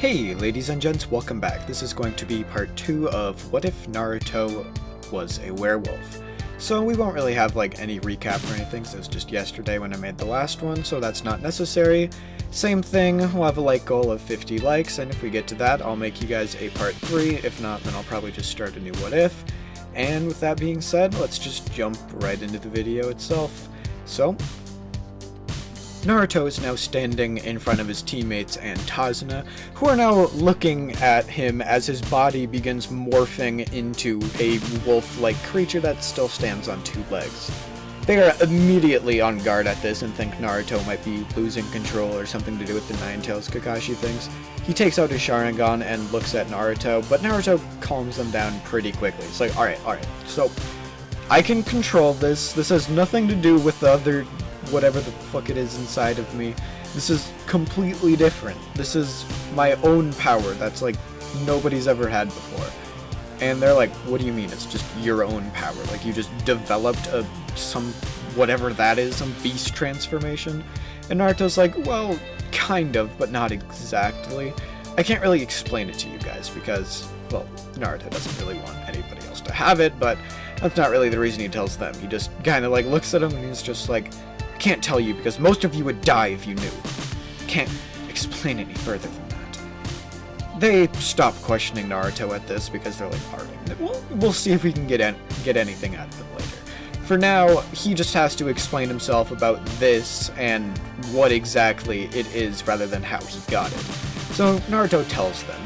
Hey ladies and gents, welcome back. This is going to be part 2 of What If Naruto Was a Werewolf. So we won't really have like any recap or anything, so it was just yesterday when I made the last one, so that's not necessary. Same thing, we'll have a like goal of 50 likes, and if we get to that, I'll make you guys a part 3. If not, then I'll probably just start a new What If. And with that being said, let's just jump right into the video itself. So, Naruto is now standing in front of his teammates and Tazuna, who are now looking at him as his body begins morphing into a wolf-like creature that still stands on 2 legs. They are immediately on guard at this and think Naruto might be losing control or something to do with the Nine Tails, Kakashi thinks. He takes out his Sharingan and looks at Naruto, but Naruto calms them down pretty quickly. It's like, alright, so I can control this. This has nothing to do with the other whatever the fuck it is inside of me. This is completely different. This is my own power that's like nobody's ever had before. And they're like, what do you mean it's just your own power? Like you just developed some whatever that is, some beast transformation? And Naruto's like, well, kind of, but not exactly. I can't really explain it to you guys because, well, Naruto doesn't really want anybody else to have it, but that's not really the reason he tells them. He just kind of like looks at them and he's just like, can't tell you because most of you would die if you knew. Can't explain any further than that. They stop questioning Naruto at this because they're like, alright, we'll see if we can get anything out of him later. For now, he just has to explain himself about this and what exactly it is rather than how he got it. So Naruto tells them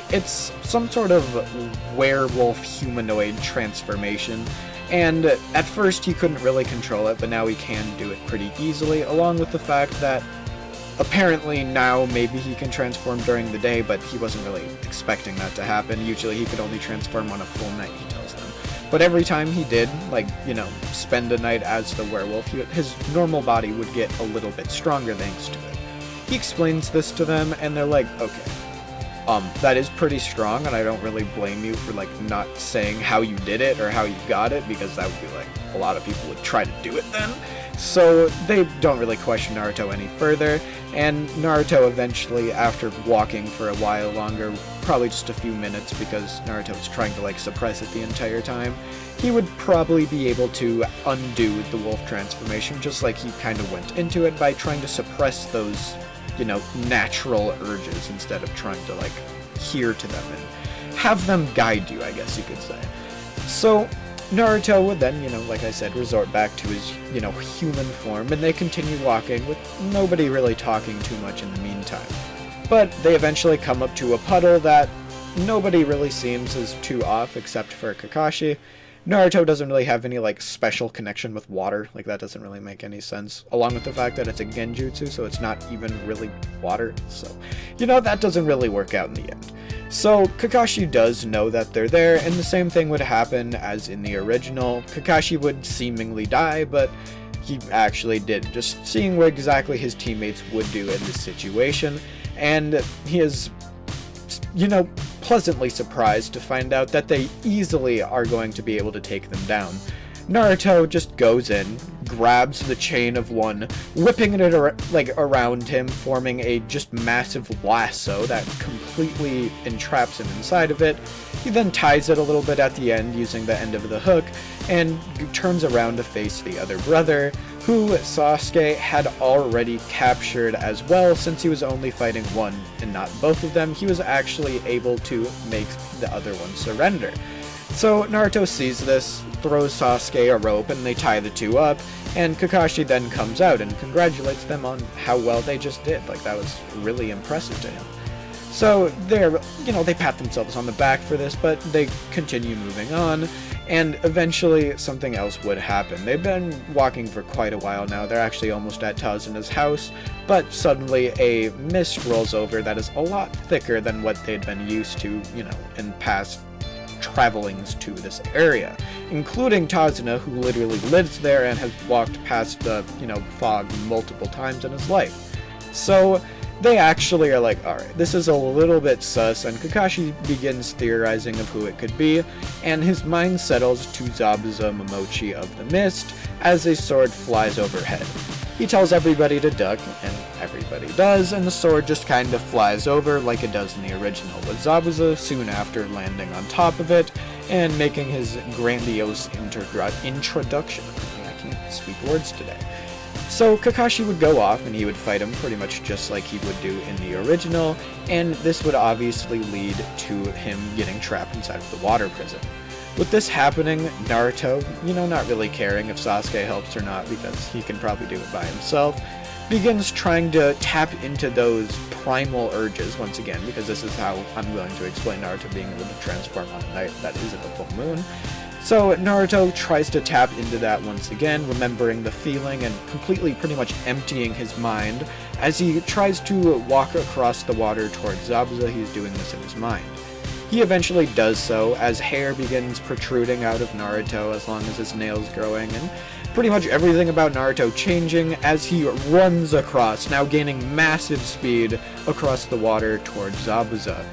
it's some sort of werewolf humanoid transformation. And at first he couldn't really control it, but now he can do it pretty easily, along with the fact that apparently now maybe he can transform during the day, but he wasn't really expecting that to happen. Usually he could only transform on a full night, he tells them. But every time he did, like, you know, spend a night as the werewolf, his normal body would get a little bit stronger thanks to it. He explains this to them, and they're like, okay. That is pretty strong, and I don't really blame you for, like, not saying how you did it or how you got it, because that would be, like, a lot of people would try to do it then. So they don't really question Naruto any further, and Naruto eventually, after walking for a while longer, probably just a few minutes because Naruto was trying to, like, suppress it the entire time, he would probably be able to undo the wolf transformation, just like he kind of went into it by trying to suppress those, you know, natural urges instead of trying to, like, adhere to them and have them guide you, I guess you could say. So Naruto would then, you know, like I said, resort back to his, you know, human form, and they continue walking with nobody really talking too much in the meantime. But they eventually come up to a puddle that nobody really seems is too off except for Kakashi. Naruto doesn't really have any, like, special connection with water, like, that doesn't really make any sense, along with the fact that it's a genjutsu, so it's not even really water, so, you know, that doesn't really work out in the end. So, Kakashi does know that they're there, and the same thing would happen as in the original. Kakashi would seemingly die, but he actually didn't, just seeing what exactly his teammates would do in this situation, and he is, you know, pleasantly surprised to find out that they easily are going to be able to take them down. Naruto just goes in, grabs the chain of one, whipping it around him, forming a just massive lasso that completely entraps him inside of it. He then ties it a little bit at the end using the end of the hook, and turns around to face the other brother, who Sasuke had already captured as well. Since he was only fighting one and not both of them, he was actually able to make the other one surrender. So Naruto sees this, throws Sasuke a rope, and they tie the two up, and Kakashi then comes out and congratulates them on how well they just did. Like, that was really impressive to him. So they're, you know, they pat themselves on the back for this, but they continue moving on, and eventually something else would happen. They've been walking for quite a while now. They're actually almost at Tazuna's house, but suddenly a mist rolls over that is a lot thicker than what they'd been used to, you know, in past travelings to this area, including Tazuna, who literally lives there and has walked past the, you know, fog multiple times in his life. So they actually are like, alright, this is a little bit sus, and Kakashi begins theorizing of who it could be, and his mind settles to Zabuza Momochi of the Mist as a sword flies overhead. He tells everybody to duck, and everybody does, and the sword just kind of flies over like it does in the original, with Zabuza soon after landing on top of it and making his grandiose introduction. I can't speak words today. So Kakashi would go off and he would fight him pretty much just like he would do in the original, and this would obviously lead to him getting trapped inside of the water prison. With this happening, Naruto, not really caring if Sasuke helps or not because he can probably do it by himself, begins trying to tap into those primal urges once again, because this is how I'm willing to explain Naruto being able to transform on a night that isn't a full moon. So Naruto tries to tap into that once again, remembering the feeling and completely pretty much emptying his mind as he tries to walk across the water towards Zabuza. He's doing this in his mind. He eventually does so as hair begins protruding out of Naruto as long as his nails growing, and pretty much everything about Naruto changing as he runs across, now gaining massive speed across the water towards Zabuza.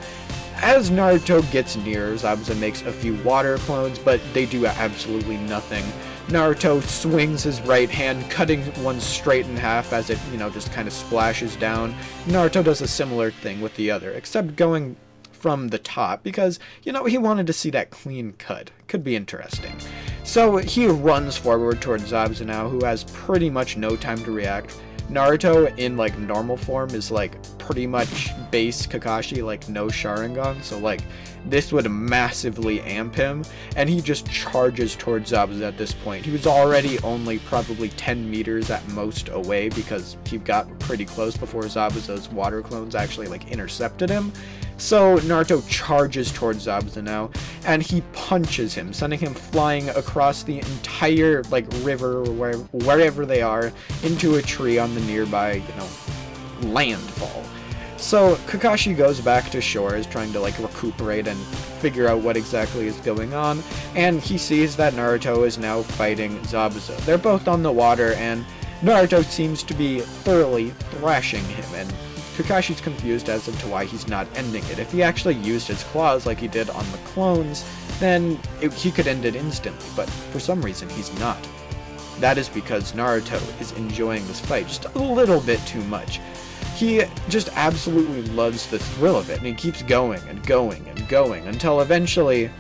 As Naruto gets near, Zabuza makes a few water clones, but they do absolutely nothing. Naruto swings his right hand, cutting one straight in half as it, just kind of splashes down. Naruto does a similar thing with the other, except going from the top because, he wanted to see that clean cut. Could be interesting. So he runs forward towards Zabuza now, who has pretty much no time to react. Naruto in normal form is pretty much base Kakashi, no Sharingan, so this would massively amp him, and he just charges towards Zabuza at this point. He was already only probably 10 meters at most away because he got pretty close before Zabuza's water clones actually intercepted him. So Naruto charges towards Zabuza now, and he punches him, sending him flying across the entire river or wherever they are into a tree on the nearby landfall. So Kakashi goes back to shore, is trying to recuperate and figure out what exactly is going on, and he sees that Naruto is now fighting Zabuza. They're both on the water, and Naruto seems to be thoroughly thrashing him, and Kakashi's confused as to why he's not ending it. If he actually used his claws like he did on the clones, then he could end it instantly, but for some reason he's not. That is because Naruto is enjoying this fight just a little bit too much. He just absolutely loves the thrill of it, and he keeps going and going and going until eventually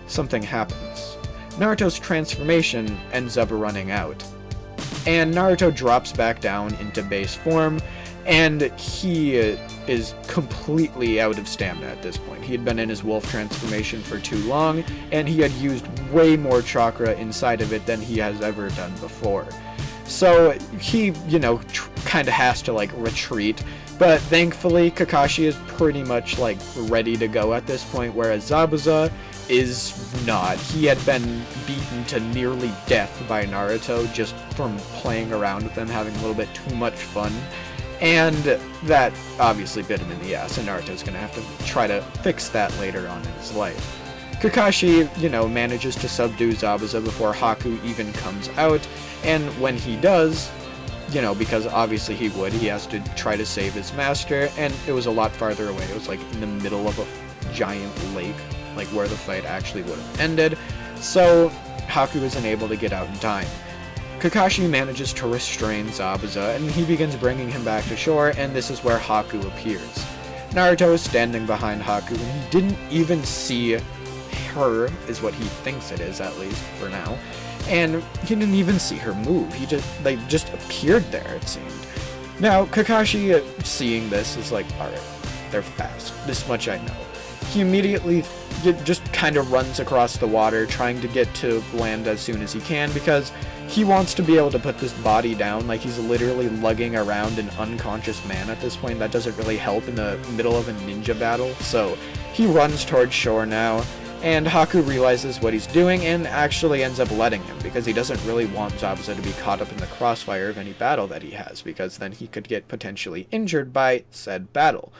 something happens. Naruto's transformation ends up running out, and Naruto drops back down into base form, and he is completely out of stamina at this point. He had been in his wolf transformation for too long, and he had used way more chakra inside of it than he has ever done before. So he, kind of has to retreat, but thankfully Kakashi is pretty much ready to go at this point, whereas Zabuza is not. He had been beaten to nearly death by Naruto just from playing around with him, having a little bit too much fun. And that obviously bit him in the ass, and Naruto's gonna have to try to fix that later on in his life. Kakashi, manages to subdue Zabuza before Haku even comes out, and when he does, because obviously he would, he has to try to save his master, and it was a lot farther away. It was in the middle of a giant lake, where the fight actually would have ended, so Haku isn't able to get out in time. Kakashi manages to restrain Zabuza, and he begins bringing him back to shore, and this is where Haku appears. Naruto is standing behind Haku, and he didn't even see her, is what he thinks it is, at least, for now. And he didn't even see her move. He just appeared there, it seemed. Now, Kakashi, seeing this, is alright, they're fast. This much I know. He immediately just kind of runs across the water, trying to get to land as soon as he can, because he wants to be able to put this body down. He's literally lugging around an unconscious man at this point. That doesn't really help in the middle of a ninja battle, so he runs towards shore now, and Haku realizes what he's doing and actually ends up letting him, because he doesn't really want Zabuza to be caught up in the crossfire of any battle that he has, because then he could get potentially injured by said battle.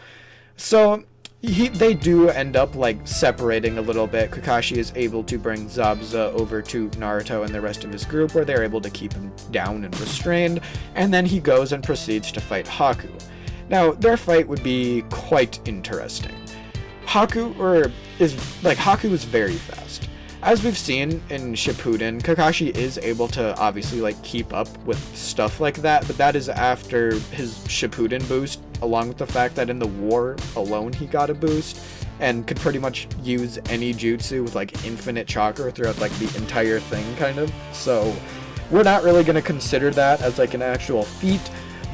So they do end up separating a little bit. Kakashi is able to bring Zabuza over to Naruto and the rest of his group, where they're able to keep him down and restrained, and then he goes and proceeds to fight Haku. Now, their fight would be quite interesting. Haku is very fast. As we've seen in Shippuden, Kakashi is able to obviously like keep up with stuff like that, but that is after his Shippuden boost, along with the fact that in the war alone he got a boost and could pretty much use any jutsu with like infinite chakra throughout like the entire thing kind of. So we're not really going to consider that as like an actual feat,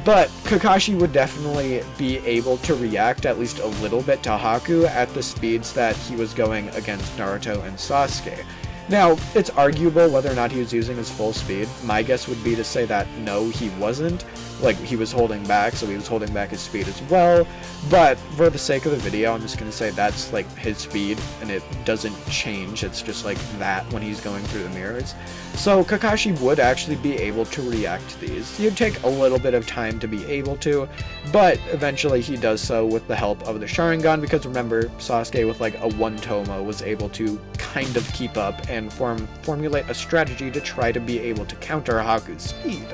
but Kakashi would definitely be able to react at least a little bit to Haku at the speeds that he was going against Naruto and Sasuke. Now, it's arguable whether or not he was using his full speed. My guess would be to say that no, he wasn't. Like, he was holding back, so he was holding back his speed as well. But for the sake of the video, I'm just going to say that's, like, his speed, and it doesn't change. It's just like that when he's going through the mirrors. So Kakashi would actually be able to react to these. It'd take a little bit of time to be able to, but eventually he does so with the help of the Sharingan, because remember, Sasuke with like a one Toma was able to kind of keep up and formulate a strategy to try to be able to counter Haku's speed.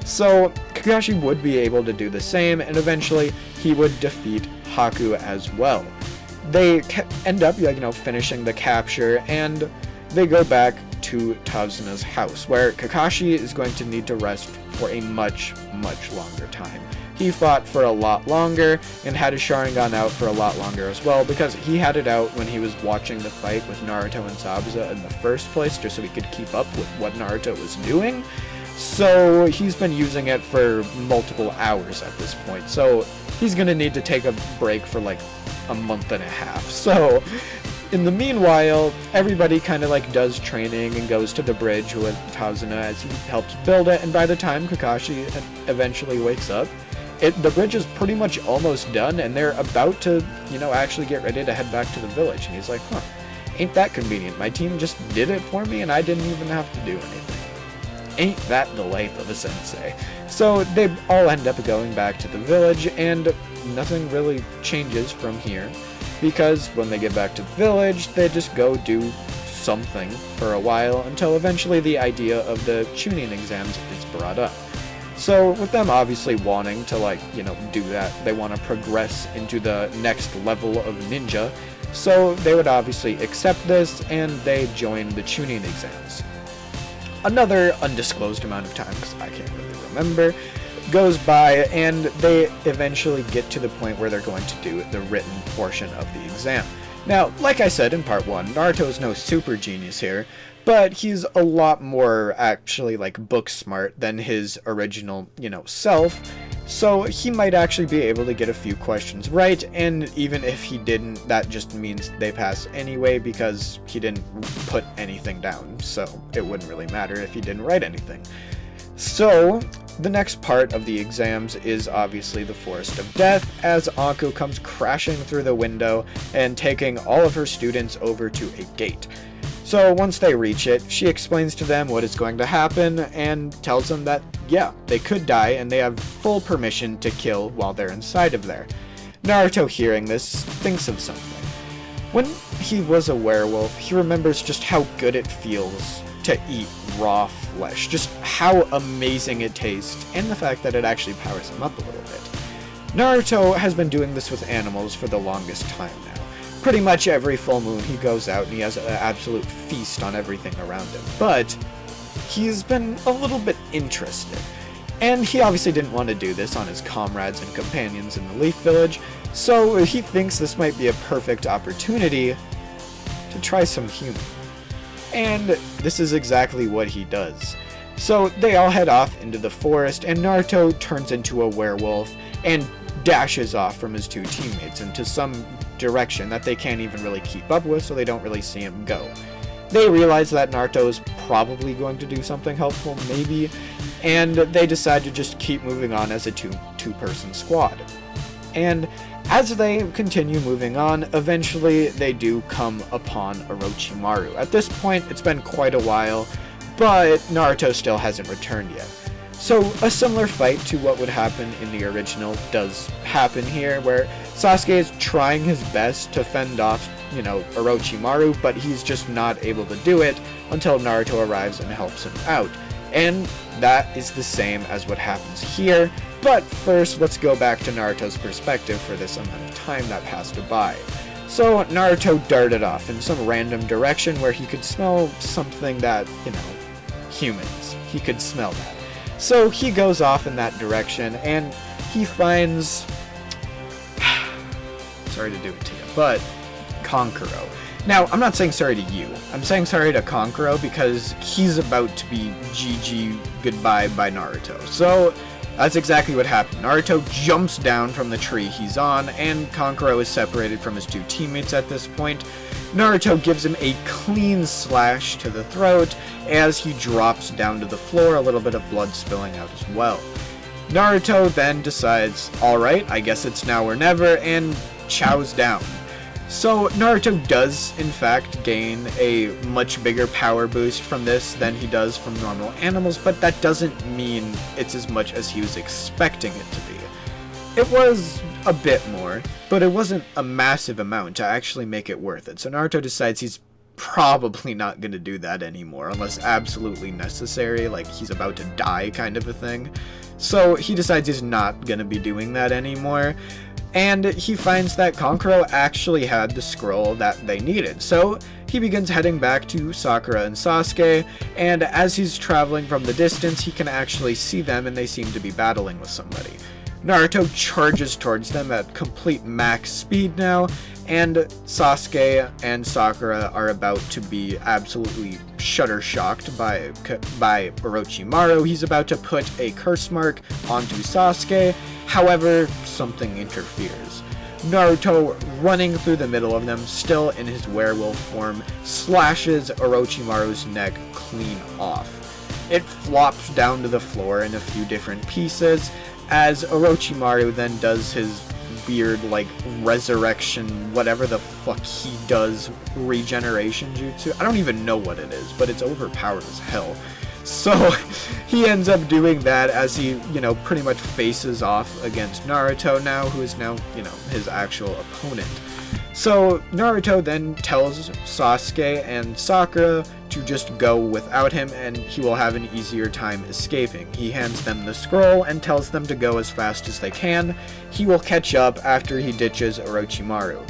So Kakashi would be able to do the same, and eventually he would defeat Haku as well. They end up, finishing the capture, and they go back to Tazuna's house, where Kakashi is going to need to rest for a much, much longer time. He fought for a lot longer and had his Sharingan out for a lot longer as well, because he had it out when he was watching the fight with Naruto and Zabuza in the first place, just so he could keep up with what Naruto was doing. So he's been using it for multiple hours at this point, so he's gonna need to take a break for like a month and a half. So in the meanwhile, everybody kind of like does training and goes to the bridge with Tazuna as he helps build it, and by the time Kakashi eventually wakes up, the bridge is pretty much almost done, and they're about to, actually get ready to head back to the village. And he's like, huh, ain't that convenient. My team just did it for me, and I didn't even have to do anything. Ain't that the life of a sensei. So they all end up going back to the village, and nothing really changes from here, because when they get back to the village, they just go do something for a while until eventually the idea of the Chunin exams is brought up. So with them obviously wanting to do that, they want to progress into the next level of ninja, so they would obviously accept this and they join the Chunin exams. Another undisclosed amount of time, because I can't really remember, goes by, and they eventually get to the point where they're going to do the written portion of the exam. Now, like I said in part 1, Naruto is no super genius here, but he's a lot more actually book smart than his original, self, so he might actually be able to get a few questions right, and even if he didn't, that just means they pass anyway because he didn't put anything down, so it wouldn't really matter if he didn't write anything. So, the next part of the exams is obviously the Forest of Death, as Anko comes crashing through the window and taking all of her students over to a gate. So once they reach it, she explains to them what is going to happen and tells them that, yeah, they could die and they have full permission to kill while they're inside of there. Naruto, hearing this, thinks of something. When he was a werewolf, he remembers just how good it feels to eat raw flesh, just how amazing it tastes, and the fact that it actually powers him up a little bit. Naruto has been doing this with animals for the longest time now. Pretty much every full moon he goes out and he has an absolute feast on everything around him, but he's been a little bit interested. And he obviously didn't want to do this on his comrades and companions in the Leaf Village, so he thinks this might be a perfect opportunity to try some humor. And this is exactly what he does. So they all head off into the forest, and Naruto turns into a werewolf and dashes off from his two teammates into some direction that they can't even really keep up with, so they don't really see him go. They realize that Naruto is probably going to do something helpful, maybe, and they decide to just keep moving on as a two-person squad. And as they continue moving on, eventually they do come upon Orochimaru. At this point, it's been quite a while, but Naruto still hasn't returned yet. So a similar fight to what would happen in the original does happen here, where Sasuke is trying his best to fend off, Orochimaru, but he's just not able to do it until Naruto arrives and helps him out. And that is the same as what happens here, but first let's go back to Naruto's perspective for this amount of time that passed by. So Naruto darted off in some random direction where he could smell something that, humans. He could smell that. So he goes off in that direction, and he finds... sorry to do it to you, but Kankuro. Now, I'm not saying sorry to you. I'm saying sorry to Kankuro because he's about to be GG goodbye by Naruto. So that's exactly what happened. Naruto jumps down from the tree he's on, and Kankuro is separated from his two teammates at this point. Naruto gives him a clean slash to the throat as he drops down to the floor, a little bit of blood spilling out as well. Naruto then decides, alright, I guess it's now or never, and chows down. So Naruto does, in fact, gain a much bigger power boost from this than he does from normal animals, but that doesn't mean it's as much as he was expecting it to be. It was a bit more, but it wasn't a massive amount to actually make it worth it. So Naruto decides he's probably not going to do that anymore, unless absolutely necessary, like he's about to die kind of a thing. So he decides he's not going to be doing that anymore. And he finds that Kankuro actually had the scroll that they needed. So he begins heading back to Sakura and Sasuke, and as he's traveling from the distance, he can actually see them and they seem to be battling with somebody. Naruto charges towards them at complete max speed now, and Sasuke and Sakura are about to be absolutely shutter-shocked by Orochimaru. He's about to put a curse mark onto Sasuke, however, something interferes. Naruto, running through the middle of them, still in his werewolf form, slashes Orochimaru's neck clean off. It flops down to the floor in a few different pieces, as Orochimaru then does his weird, resurrection, whatever the fuck he does, regeneration jutsu. I don't even know what it is, but it's overpowered as hell. So he ends up doing that as he, pretty much faces off against Naruto now, who is now, his actual opponent. So Naruto then tells Sasuke and Sakura to just go without him, and he will have an easier time escaping. He hands them the scroll and tells them to go as fast as they can. He will catch up after he ditches Orochimaru.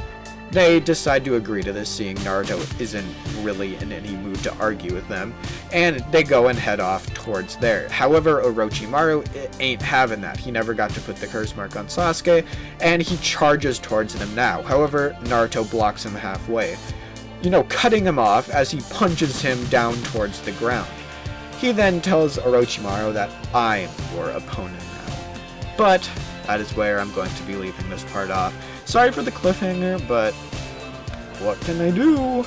They decide to agree to this, seeing Naruto isn't really in any mood to argue with them, and they go and head off towards there. However, Orochimaru ain't having that. He never got to put the curse mark on Sasuke, and he charges towards them now. However, Naruto blocks him halfway, cutting him off as he punches him down towards the ground. He then tells Orochimaru that I'm your opponent now. But that is where I'm going to be leaving this part off. Sorry for the cliffhanger, but what can I do?